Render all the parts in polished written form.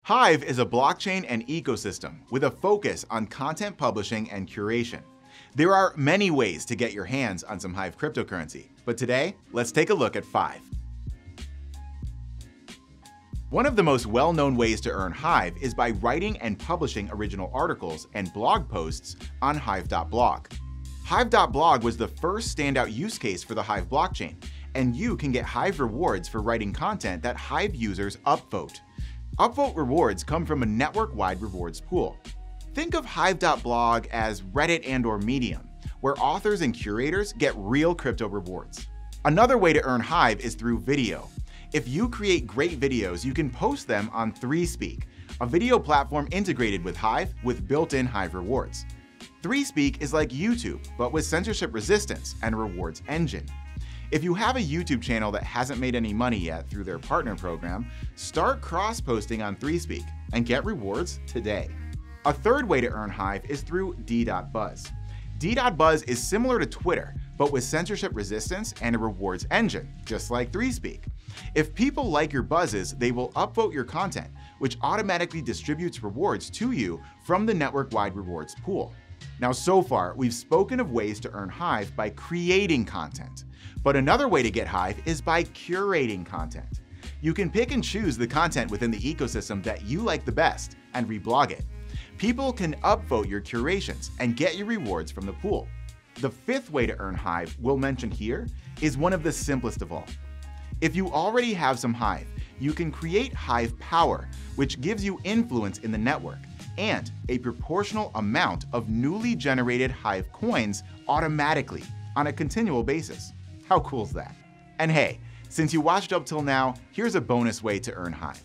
Hive is a blockchain and ecosystem with a focus on content publishing and curation. There are many ways to get your hands on some Hive cryptocurrency, but today, let's take a look at 5. One of the most well-known ways to earn Hive is by writing and publishing original articles and blog posts on Hive.Blog. Hive.Blog was the first standout use case for the Hive blockchain, and you can get Hive rewards for writing content that Hive users upvote. Upvote rewards come from a network-wide rewards pool. Think of Hive.Blog as Reddit and/or Medium, where authors and curators get real crypto rewards. Another way to earn Hive is through video. If you create great videos, you can post them on ThreeSpeak, a video platform integrated with Hive with built-in Hive rewards. ThreeSpeak is like YouTube, but with censorship resistance and a rewards engine. If you have a YouTube channel that hasn't made any money yet through their partner program, start cross-posting on ThreeSpeak and get rewards today. A third way to earn Hive is through D.Buzz. D.Buzz is similar to Twitter, but with censorship resistance and a rewards engine, just like ThreeSpeak. If people like your buzzes, they will upvote your content, which automatically distributes rewards to you from the network-wide rewards pool. Now, so far, we've spoken of ways to earn Hive by creating content. But another way to get Hive is by curating content. You can pick and choose the content within the ecosystem that you like the best and reblog it. People can upvote your curations and get your rewards from the pool. The fifth way to earn Hive we'll mention here is one of the simplest of all. If you already have some Hive, you can create Hive Power, which gives you influence in the network and a proportional amount of newly generated Hive coins automatically on a continual basis. How cool is that? And hey, since you watched up till now, here's a bonus way to earn Hive.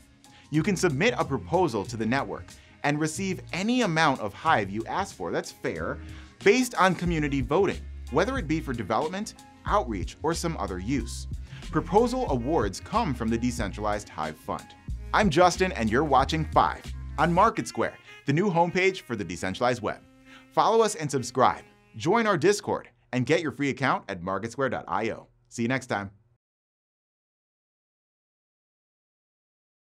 You can submit a proposal to the network and receive any amount of Hive you ask for that's fair, based on community voting, whether it be for development, outreach, or some other use. Proposal awards come from the Decentralized Hive Fund. I'm Justin, and you're watching 5 on MarketSquare, the new homepage for the decentralized web. Follow us and subscribe, join our Discord, and get your free account at MarketSquare.io. See you next time.